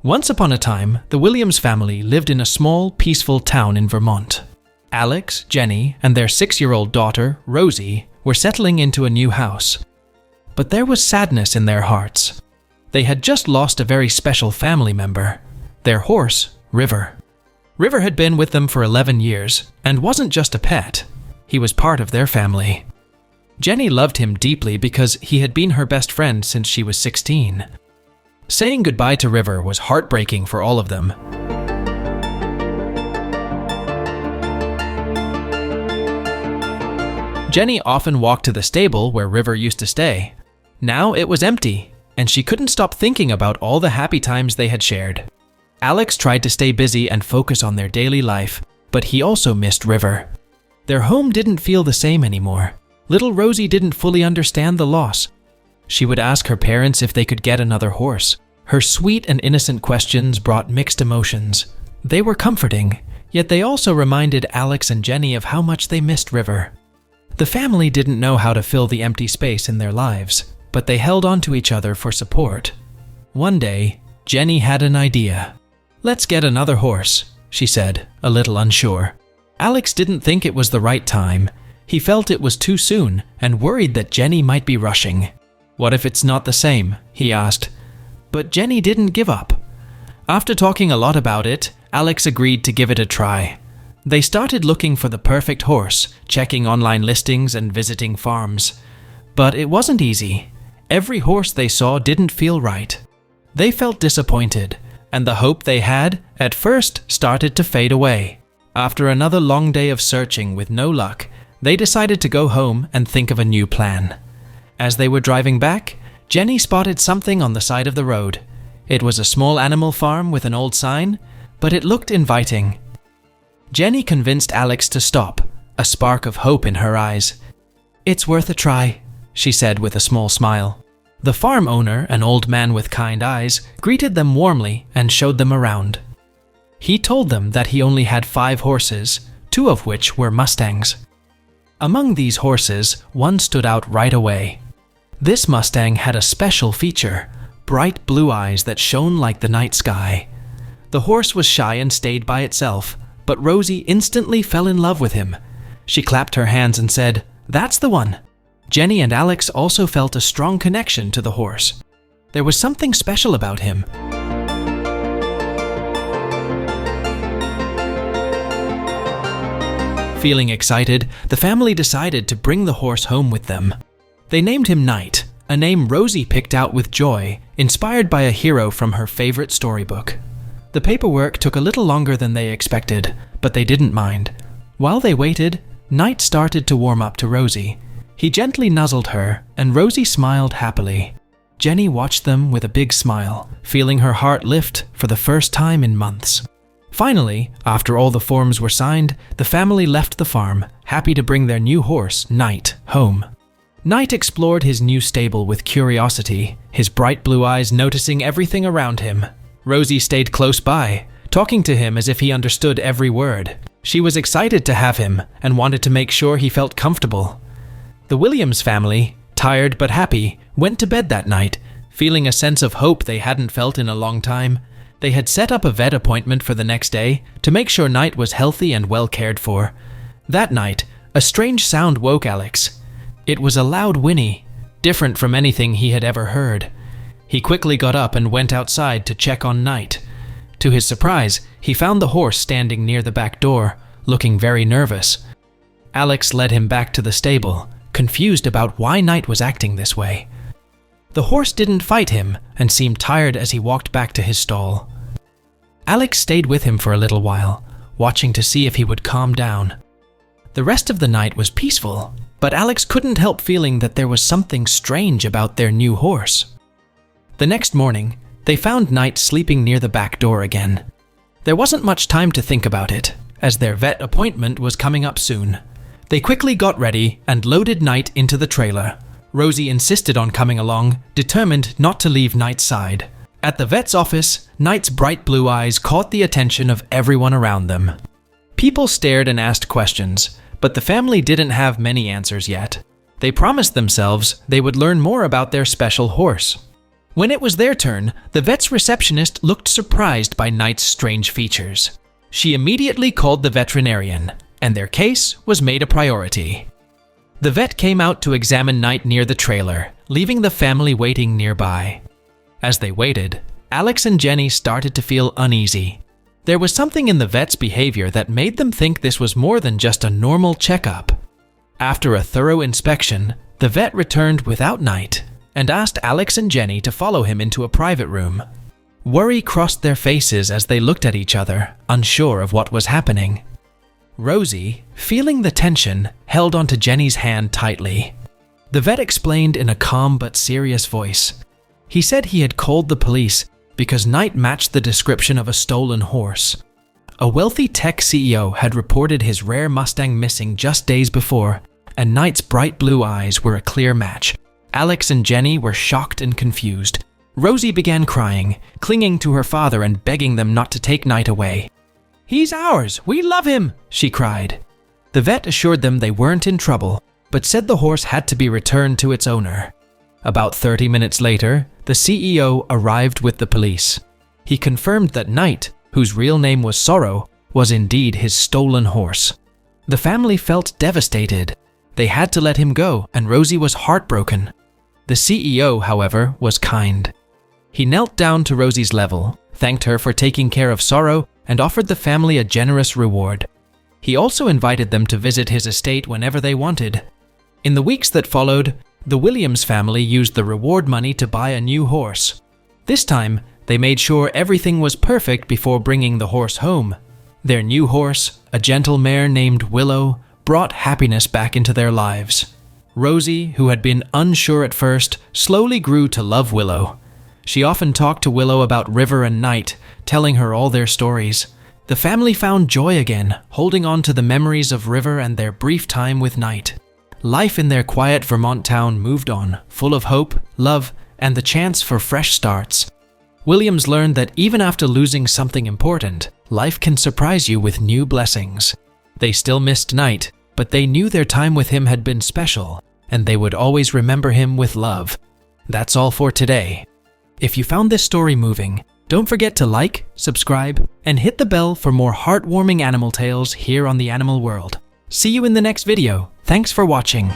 Once upon a time, the Williams family lived in a small, peaceful town in Vermont. Alex, Jenny, and their 6-year-old daughter, Rosie, were settling into a new house. But there was sadness in their hearts. They had just lost a very special family member, their horse, River. River had been with them for 11 years and wasn't just a pet. He was part of their family. Jenny loved him deeply because he had been her best friend since she was 16. Saying goodbye to River was heartbreaking for all of them. Jenny often walked to the stable where River used to stay. Now it was empty, and she couldn't stop thinking about all the happy times they had shared. Alex tried to stay busy and focus on their daily life, but he also missed River. Their home didn't feel the same anymore. Little Rosie didn't fully understand the loss. She would ask her parents if they could get another horse. Her sweet and innocent questions brought mixed emotions. They were comforting, yet they also reminded Alex and Jenny of how much they missed River. The family didn't know how to fill the empty space in their lives, but they held on to each other for support. One day, Jenny had an idea. "Let's get another horse," she said, a little unsure. Alex didn't think it was the right time. He felt it was too soon and worried that Jenny might be rushing. "What if it's not the same?" he asked. But Jenny didn't give up. After talking a lot about it, Alex agreed to give it a try. They started looking for the perfect horse, checking online listings and visiting farms. But it wasn't easy. Every horse they saw didn't feel right. They felt disappointed, and the hope they had, at first, started to fade away. After another long day of searching with no luck, they decided to go home and think of a new plan. As they were driving back, Jenny spotted something on the side of the road. It was a small animal farm with an old sign, but it looked inviting. Jenny convinced Alex to stop, a spark of hope in her eyes. "It's worth a try," she said with a small smile. The farm owner, an old man with kind eyes, greeted them warmly and showed them around. He told them that he only had 5 horses, 2 of which were Mustangs. Among these horses, one stood out right away. This Mustang had a special feature, bright blue eyes that shone like the night sky. The horse was shy and stayed by itself, but Rosie instantly fell in love with him. She clapped her hands and said, "That's the one." Jenny and Alex also felt a strong connection to the horse. There was something special about him. Feeling excited, the family decided to bring the horse home with them. They named him Knight, a name Rosie picked out with joy, inspired by a hero from her favorite storybook. The paperwork took a little longer than they expected, but they didn't mind. While they waited, Knight started to warm up to Rosie. He gently nuzzled her, and Rosie smiled happily. Jenny watched them with a big smile, feeling her heart lift for the first time in months. Finally, after all the forms were signed, the family left the farm, happy to bring their new horse, Knight, home. Knight explored his new stable with curiosity, his bright blue eyes noticing everything around him. Rosie stayed close by, talking to him as if he understood every word. She was excited to have him and wanted to make sure he felt comfortable. The Williams family, tired but happy, went to bed that night, feeling a sense of hope they hadn't felt in a long time. They had set up a vet appointment for the next day to make sure Knight was healthy and well cared for. That night, a strange sound woke Alex. It was a loud whinny, different from anything he had ever heard. He quickly got up and went outside to check on Knight. To his surprise, he found the horse standing near the back door, looking very nervous. Alex led him back to the stable, confused about why Knight was acting this way. The horse didn't fight him and seemed tired as he walked back to his stall. Alex stayed with him for a little while, watching to see if he would calm down. The rest of the night was peaceful, but Alex couldn't help feeling that there was something strange about their new horse. The next morning, they found Knight sleeping near the back door again. There wasn't much time to think about it, as their vet appointment was coming up soon. They quickly got ready and loaded Knight into the trailer. Rosie insisted on coming along, determined not to leave Knight's side. At the vet's office, Knight's bright blue eyes caught the attention of everyone around them. People stared and asked questions, but the family didn't have many answers yet. They promised themselves they would learn more about their special horse. When it was their turn, the vet's receptionist looked surprised by Knight's strange features. She immediately called the veterinarian, and their case was made a priority. The vet came out to examine Knight near the trailer, leaving the family waiting nearby. As they waited, Alex and Jenny started to feel uneasy. There was something in the vet's behavior that made them think this was more than just a normal checkup. After a thorough inspection, the vet returned without Knight and asked Alex and Jenny to follow him into a private room. Worry crossed their faces as they looked at each other, unsure of what was happening. Rosie, feeling the tension, held onto Jenny's hand tightly. The vet explained in a calm but serious voice. He said he had called the police because Knight matched the description of a stolen horse. A wealthy tech CEO had reported his rare Mustang missing just days before, and Knight's bright blue eyes were a clear match. Alex and Jenny were shocked and confused. Rosie began crying, clinging to her father and begging them not to take Knight away. "He's ours! We love him!" she cried. The vet assured them they weren't in trouble, but said the horse had to be returned to its owner. About 30 minutes later, the CEO arrived with the police. He confirmed that Knight, whose real name was Sorrow, was indeed his stolen horse. The family felt devastated. They had to let him go, and Rosie was heartbroken. The CEO, however, was kind. He knelt down to Rosie's level, thanked her for taking care of Sorrow, and offered the family a generous reward. He also invited them to visit his estate whenever they wanted. In the weeks that followed, the Williams family used the reward money to buy a new horse. This time, they made sure everything was perfect before bringing the horse home. Their new horse, a gentle mare named Willow, brought happiness back into their lives. Rosie, who had been unsure at first, slowly grew to love Willow. She often talked to Willow about River and Knight, telling her all their stories. The family found joy again, holding on to the memories of River and their brief time with Knight. Life in their quiet Vermont town moved on, full of hope, love, and the chance for fresh starts. Williams learned that even after losing something important, life can surprise you with new blessings. They still missed Knight, but they knew their time with him had been special, and they would always remember him with love. That's all for today. If you found this story moving, don't forget to like, subscribe, and hit the bell for more heartwarming animal tales here on the Animal World. See you in the next video. Thanks for watching.